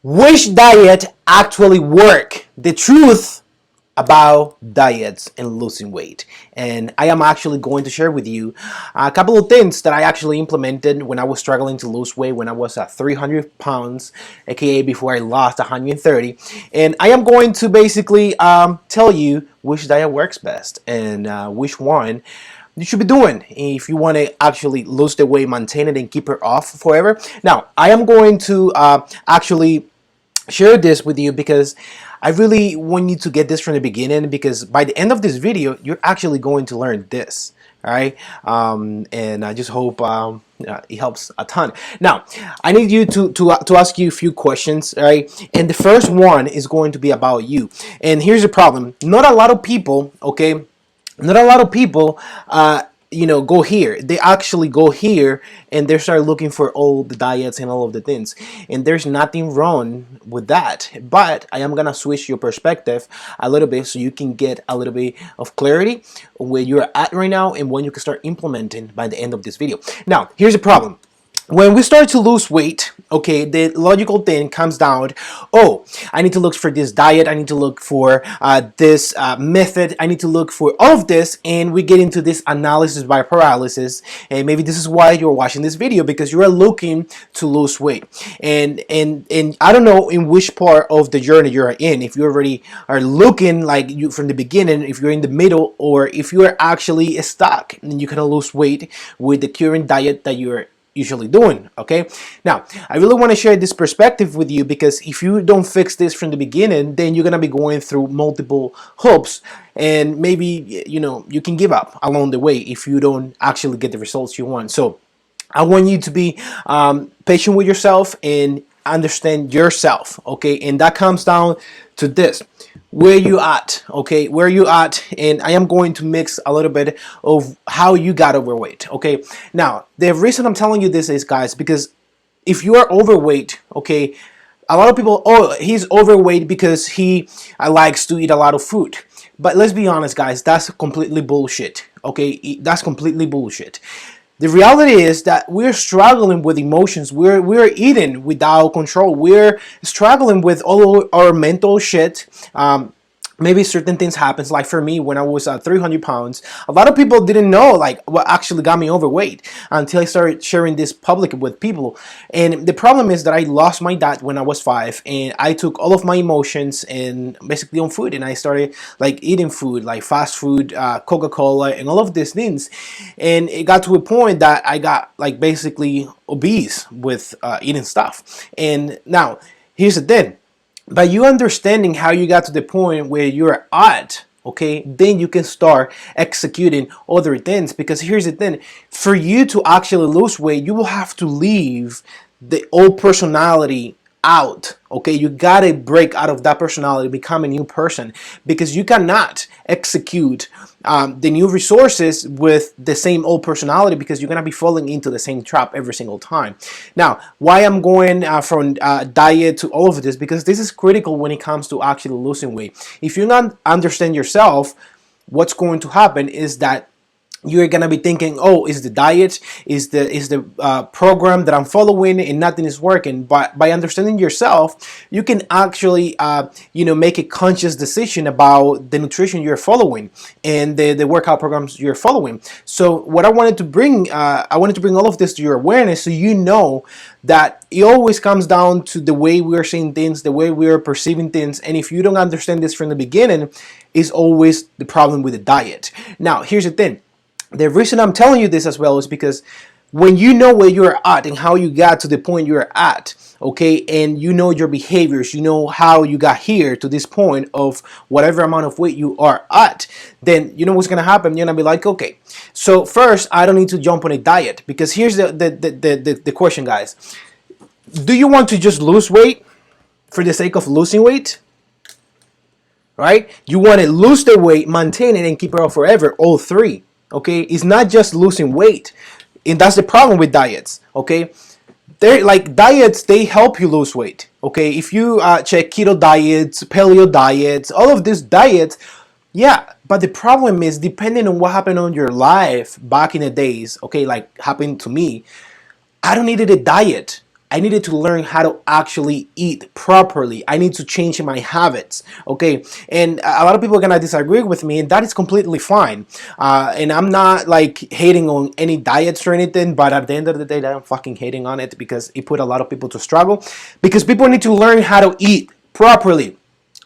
Which diet actually work? The truth about diets and losing weight. And I am actually going to share with you a couple of things that I actually implemented when I was struggling to lose weight when I was at 300 pounds, aka before I lost 130. And I am going to basically tell you which diet works best and which one you should be doing if you want to actually lose the weight, maintain it, and keep it off forever. Now, I am going to actually share this with you because I really want you to get this from the beginning, because by the end of this video you're actually going to learn this. All right, and I just hope it helps a ton. Now, I need you to ask you a few questions, all right? And the first one is going to be about you. And here's the problem: not a lot of people, okay, not a lot of people go here. They actually go here and they start looking for all the diets and all of the things, and there's nothing wrong with that, but I am gonna switch your perspective a little bit so you can get a little bit of clarity where you're at right now and when you can start implementing by the end of this video. Now, here's the problem: when we start to lose weight, okay, the logical thing comes down, oh, I need to look for this diet, I need to look for this method, I need to look for all of this, and we get into this analysis by paralysis. And maybe this is why you're watching this video, because you are looking to lose weight. And I don't know in which part of the journey you're in, if you already are looking like you from the beginning, if you're in the middle, or if you are actually stuck and you cannot lose weight with the current diet that you're usually doing. Okay, now I really want to share this perspective with you, because if you don't fix this from the beginning, then you're gonna be going through multiple hoops, and maybe you can give up along the way if you don't actually get the results you want. So I want you to be patient with yourself and understand yourself, okay? And that comes down to this: where you at, okay? Where you at? And I am going to mix a little bit of how you got overweight, okay? Now, the reason I'm telling you this is, guys, because if you are overweight, okay, a lot of people, oh, he's overweight because he likes to eat a lot of food. But let's be honest, guys, that's completely bullshit, okay? That's completely bullshit. The reality is that we're struggling with emotions. We're eating without control. We're struggling with all our mental shit. Maybe certain things happens, like for me when I was 300 pounds. A lot of people didn't know like what actually got me overweight until I started sharing this public with people. And the problem is that I lost my dad when I was 5, and I took all of my emotions and basically on food, and I started like eating food, like fast food, Coca-Cola, and all of these things. And it got to a point that I got like basically obese with eating stuff. And now here's the thing: by you understanding how you got to the point where you're at, okay, then you can start executing other things. Because here's the thing: for you to actually lose weight, you will have to leave the old personality out, okay? You gotta break out of that personality, become a new person, because you cannot execute the new resources with the same old personality, because you're gonna be falling into the same trap every single time. Now, why I'm going from diet to all of this, because this is critical when it comes to actually losing weight. If you not understand yourself, what's going to happen is that you're gonna be thinking, oh, is the diet, is the program that I'm following, and nothing is working. But by understanding yourself, you can actually make a conscious decision about the nutrition you're following and the workout programs you're following. So what I wanted to bring all of this to your awareness, so you know that it always comes down to the way we're seeing things, the way we're perceiving things. And if you don't understand this from the beginning, is always the problem with the diet. Now, here's the thing: the reason I'm telling you this as well is because when you know where you're at and how you got to the point you're at, okay, and you know your behaviors, you know how you got here to this point of whatever amount of weight you are at, then you know what's gonna happen. You're gonna be like, okay, so first I don't need to jump on a diet, because here's the question, guys: do you want to just lose weight for the sake of losing weight? Right? You want to lose the weight, maintain it, and keep it off forever. All three. Okay, it's not just losing weight, and that's the problem with diets. Okay, they're like diets, they help you lose weight. Okay, if you check keto diets, paleo diets, all of these diets, yeah, but the problem is, depending on what happened on your life back in the days, okay, like happened to me, I don't needed a diet. I needed to learn how to actually eat properly. I need to change my habits. Okay, and a lot of people are gonna disagree with me, and that is completely fine. And I'm not like hating on any diets or anything, but at the end of the day, I'm fucking hating on it because it put a lot of people to struggle. Because people need to learn how to eat properly,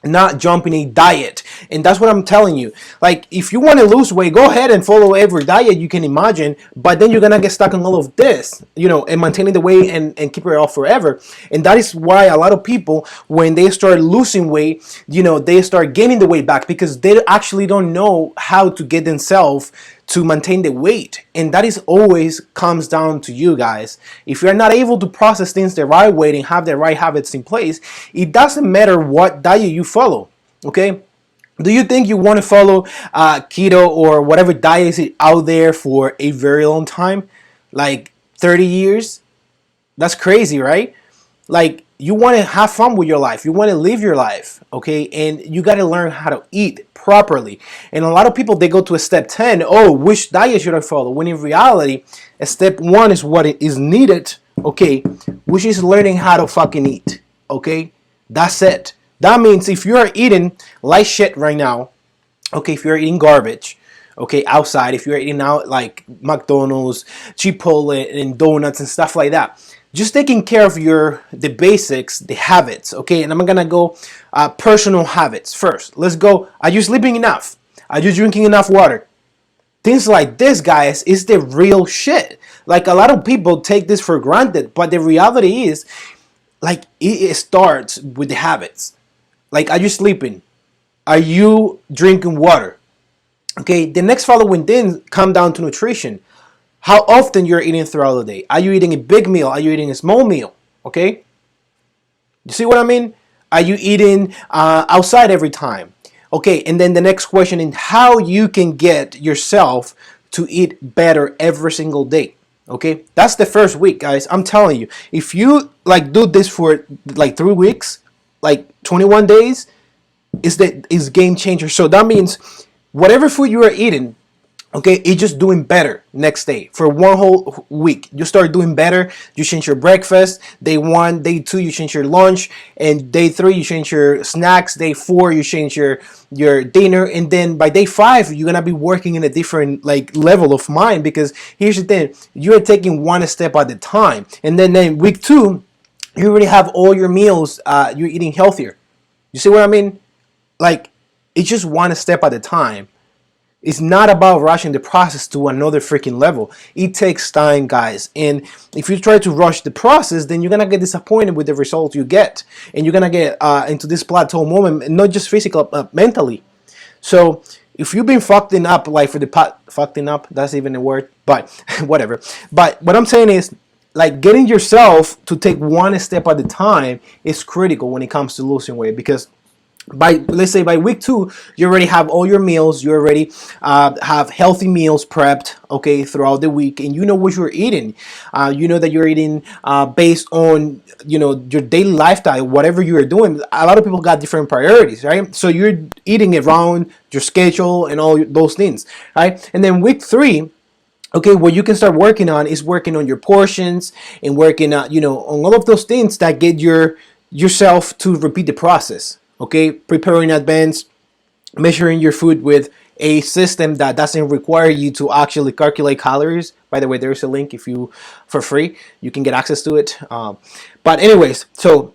not jump in a diet. And that's what I'm telling you. Like, if you want to lose weight, go ahead and follow every diet you can imagine, but then you're gonna get stuck on all of this, and maintaining the weight and keep it off forever. And that is why a lot of people, when they start losing weight, they start gaining the weight back because they actually don't know how to get themselves to maintain the weight. And that is always comes down to you guys. If you're not able to process things the right way and have the right habits in place, it doesn't matter what diet you follow. Okay, do you think you want to follow keto or whatever diet is out there for a very long time, like 30 years? That's crazy, right? Like, you want to have fun with your life, you want to live your life, okay, and you got to learn how to eat properly. And a lot of people, they go to a step 10. Oh, which diet should I follow? When in reality, a step 1 is what is needed, okay, which is learning how to fucking eat. Okay, that's it. That means if you are eating like shit right now, okay, if you're eating garbage, okay, outside, if you're eating out like McDonald's, Chipotle, and donuts and stuff like that, just taking care of the basics, the habits, okay. And I'm gonna go personal habits first. Let's go. Are you sleeping enough? Are you drinking enough water? Things like this, guys, is the real shit. Like, a lot of people take this for granted, but the reality is, like, it starts with the habits. Like, are you sleeping? Are you drinking water? Okay, the next following things come down to nutrition. How often you're eating throughout the day? Are you eating a big meal? Are you eating a small meal? Okay, you see what I mean? Are you eating outside every time? Okay, and then the next question is how you can get yourself to eat better every single day. Okay, that's the first week, guys. I'm telling you, if you like do this for like 3 weeks, like 21 days, is game changer. So that means whatever food you are eating, okay, it's just doing better next day. For one whole week, you start doing better. You change your breakfast. Day 1, day 2, you change your lunch, and day 3, you change your snacks. Day 4, you change your dinner, and then by day 5, you're gonna be working in a different like level of mind. Because here's the thing, you're taking one step at a time, and then week 2, you already have all your meals. You're eating healthier. You see what I mean? Like, it's just one step at a time. It's not about rushing the process to another freaking level. It takes time, guys. And if you try to rush the process, then you're going to get disappointed with the results you get. And you're going to get into this plateau moment, not just physical, mentally. So if you've been fucking up, like fucking up, that's even a word, but whatever. But what I'm saying is, like, getting yourself to take one step at a time is critical when it comes to losing weight. Because let's say by week 2, you already have all your meals. You already have healthy meals prepped, okay, throughout the week, and you know what you're eating. You know that you're eating based on your daily lifestyle, whatever you are doing. A lot of people got different priorities, right? So you're eating around your schedule and all those things, right? And then week 3. Okay, what you can start working on is working on your portions and working on all of those things that get yourself to repeat the process. Okay, prepare in advance, measuring your food with a system that doesn't require you to actually calculate calories. By the way, there's a link for free, you can get access to it. But anyways, so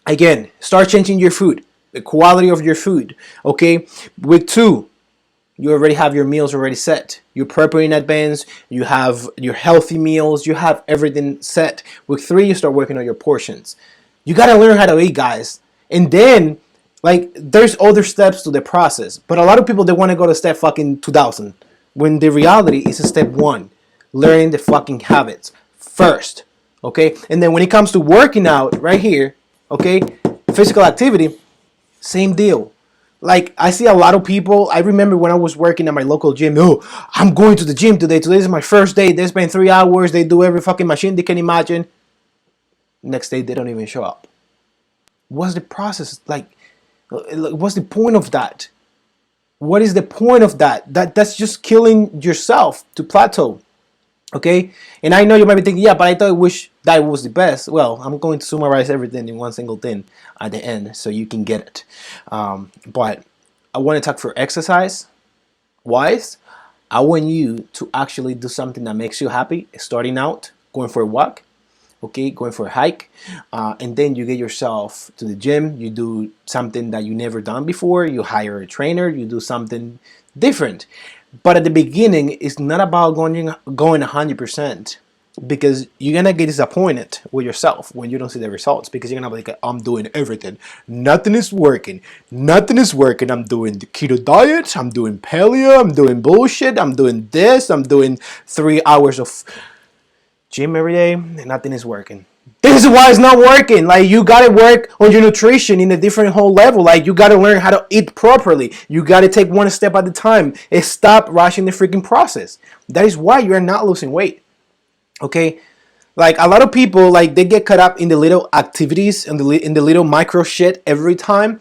again, start changing your food, the quality of your food. Okay, week 2, you already have your meals already set. You prepare in advance. You have your healthy meals. You have everything set. Week 3, you start working on your portions. You gotta learn how to eat, guys. And then, like, there's other steps to the process. But a lot of people, they want to go to step fucking 2000. When the reality is step 1. Learning the fucking habits first. Okay? And then when it comes to working out, right here, okay, physical activity, same deal. Like, I see a lot of people. I remember when I was working at my local gym. Oh, I'm going to the gym today. Today is my first day. They spend 3 hours. They do every fucking machine they can imagine. Next day, they don't even show up. What's the process? Like, what's the point of that? What is the point of that? That's just killing yourself to plateau. Okay, and I know you might be thinking, yeah, but I thought wish that was the best. Well, I'm going to summarize everything in one single thing at the end so you can get it. But I want to talk for exercise wise. I want you to actually do something that makes you happy. Starting out, going for a walk, okay, going for a hike, and then you get yourself to the gym. You do something that you never done before. You hire a trainer. You do something different. But at the beginning, it's not about going 100% because you're gonna get disappointed with yourself when you don't see the results because you're gonna be like, I'm doing everything, nothing is working, nothing is working. I'm doing the keto diet, I'm doing paleo, I'm doing bullshit, I'm doing this, I'm doing 3 hours of gym every day, and nothing is working. This is why it's not working. Like, you gotta work on your nutrition in a different whole level. Like, you gotta learn how to eat properly. You gotta take one step at a time and stop rushing the freaking process. That is why you are not losing weight. Okay, like a lot of people, like they get caught up in the little activities and in the little micro shit every time.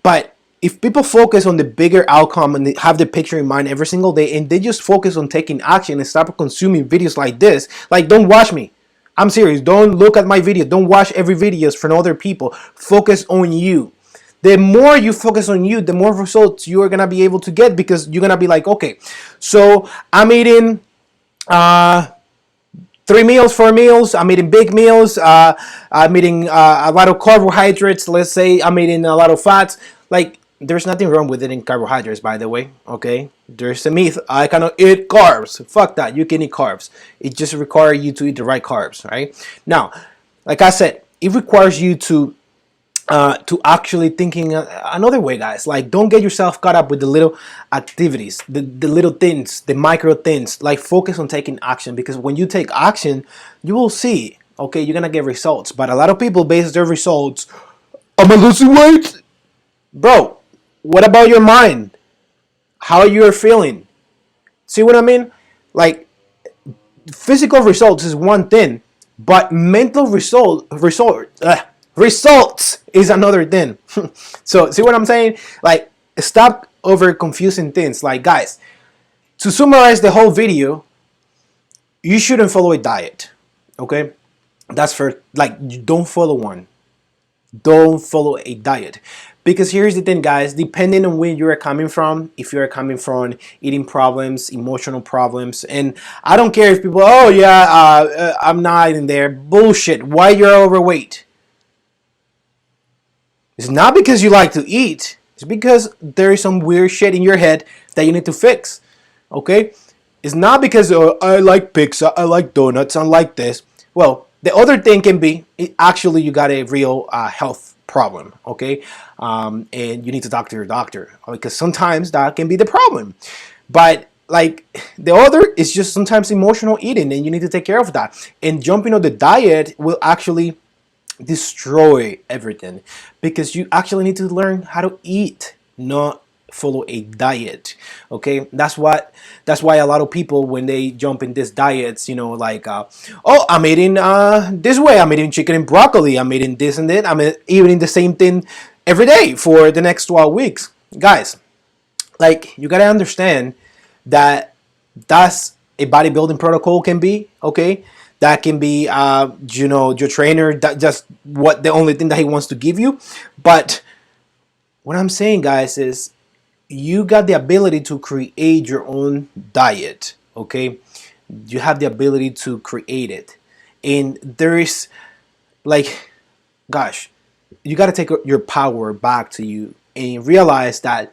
But if people focus on the bigger outcome and they have the picture in mind every single day, and they just focus on taking action and stop consuming videos like this, like, don't watch me. I'm serious. Don't look at my video. Don't watch every videos from other people. Focus on you. The more you focus on you, the more results you are gonna be able to get because you're gonna be like, okay, so I'm eating 3 meals, 4 meals. I'm eating big meals. I'm eating a lot of carbohydrates. Let's say I'm eating a lot of fats. Like, there's nothing wrong with eating carbohydrates, by the way. Okay, there's a myth. I cannot eat carbs. Fuck that. You can eat carbs. It just requires you to eat the right carbs, right? Now, like I said, it requires you to actually thinking another way, guys. Like, don't get yourself caught up with the little activities, the little things, the micro things. Like, focus on taking action because when you take action, you will see, okay, you're gonna get results. But a lot of people base their results, am I losing weight? Bro, what about your mind? How you're feeling? See what I mean? Like, physical results is one thing, but mental results is another thing. So see what I'm saying? Like, stop over confusing things. Like, guys, to summarize the whole video, you shouldn't follow a diet. Okay, that's for, like, you don't follow one. Don't follow a diet because here's the thing, guys. Depending on where you're coming from, if you're coming from eating problems, emotional problems, and I don't care if people, oh yeah, I'm not in there, bullshit, why you're overweight? It's not because you like to eat. It's because there is some weird shit in your head that you need to fix. Okay, it's not because, I like pizza, I like donuts, I like this. Well, the other thing can be actually you got a real health problem, okay, and you need to talk to your doctor because sometimes that can be the problem. But like, the other is just sometimes emotional eating, and you need to take care of that. And jumping on the diet will actually destroy everything because you actually need to learn how to eat, not follow a diet. Okay, that's why a lot of people, when they jump in these diets, like, oh, I'm eating this way, I'm eating chicken and broccoli, I'm eating this and that, I'm eating the same thing every day for the next 12 weeks. Guys, like, you gotta understand that that's a bodybuilding protocol can be, okay, that can be your trainer, that just what the only thing that he wants to give you. But what I'm saying, guys, is you got the ability to create your own diet, okay? You have the ability to create it, and there is, like, gosh, you got to take your power back to you and realize that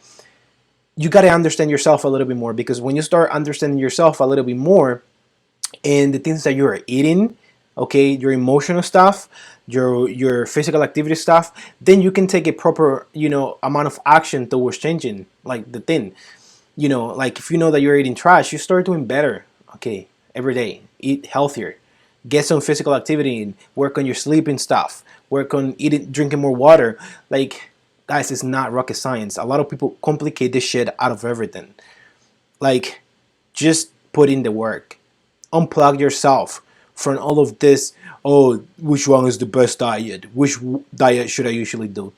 you got to understand yourself a little bit more, because when you start understanding yourself a little bit more and the things that you're eating, okay, your emotional stuff, your physical activity stuff, then you can take a proper amount of action towards changing, like, the thing. Like, if you know that you're eating trash, you start doing better, okay, every day. Eat healthier, get some physical activity in, work on your sleeping stuff, work on drinking more water. Like, guys, it's not rocket science. A lot of people complicate this shit out of everything. Like, just put in the work. Unplug yourself from all of this. Oh, which one is the best diet? Which diet should I usually do?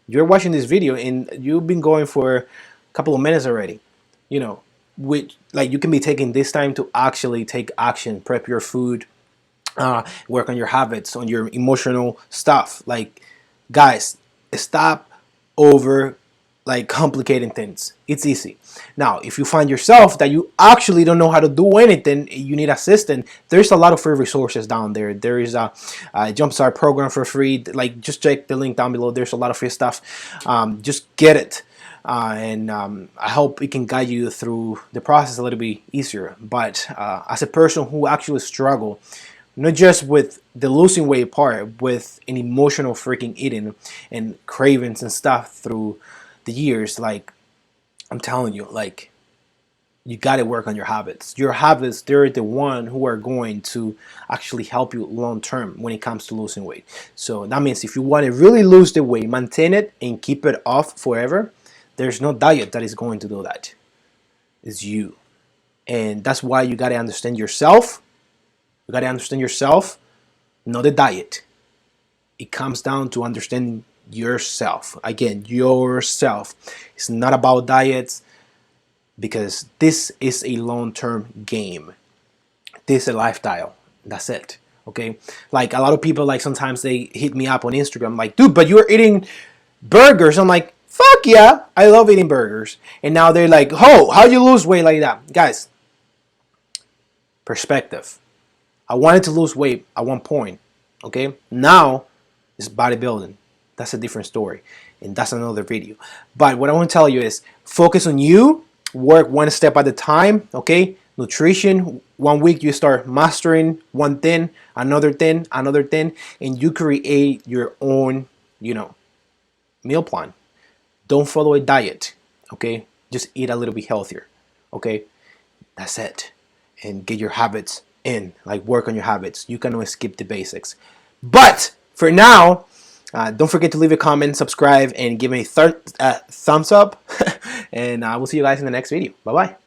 You're watching this video and you've been going for a couple of minutes already. which like you can be taking this time to actually take action, prep your food, work on your habits, on your emotional stuff. Like, guys, stop over like complicating things. It's easy. Now, if you find yourself that you actually don't know how to do anything, you need assistance, there's a lot of free resources down there. There is a Jumpstart program for free. Like, just check the link down below. There's a lot of free stuff. Just get it. And I hope it can guide you through the process a little bit easier. But as a person who actually struggle, not just with the losing weight part, with an emotional freaking eating and cravings and stuff through the years, like, I'm telling you, like, you got to work on your habits. Your habits, they're the one who are going to actually help you long term when it comes to losing weight. So that means if you want to really lose the weight, maintain it and keep it off forever, there's no diet that is going to do that. It's you. And that's why you got to understand yourself. You got to understand yourself, not the diet. It comes down to understanding yourself. Again, yourself. It's not about diets, because this is a long-term game. This is a lifestyle. That's it. Okay? Like, a lot of people, like, sometimes they hit me up on Instagram like, dude, but you're eating burgers. I'm like, fuck yeah, I love eating burgers. And now they're like, oh, how you lose weight like that? Guys, perspective. I wanted to lose weight at one point. Okay? Now it's bodybuilding. That's a different story, and that's another video. But what I want to tell you is focus on you, work one step at a time. Okay? Nutrition, 1 week you start mastering one thing, another thing, and you create your own, meal plan. Don't follow a diet. Okay? Just eat a little bit healthier. Okay? That's it. And get your habits in, like, work on your habits. You can always skip the basics. But for now, don't forget to leave a comment, subscribe, and give me a thumbs up. And I will see you guys in the next video. Bye-bye.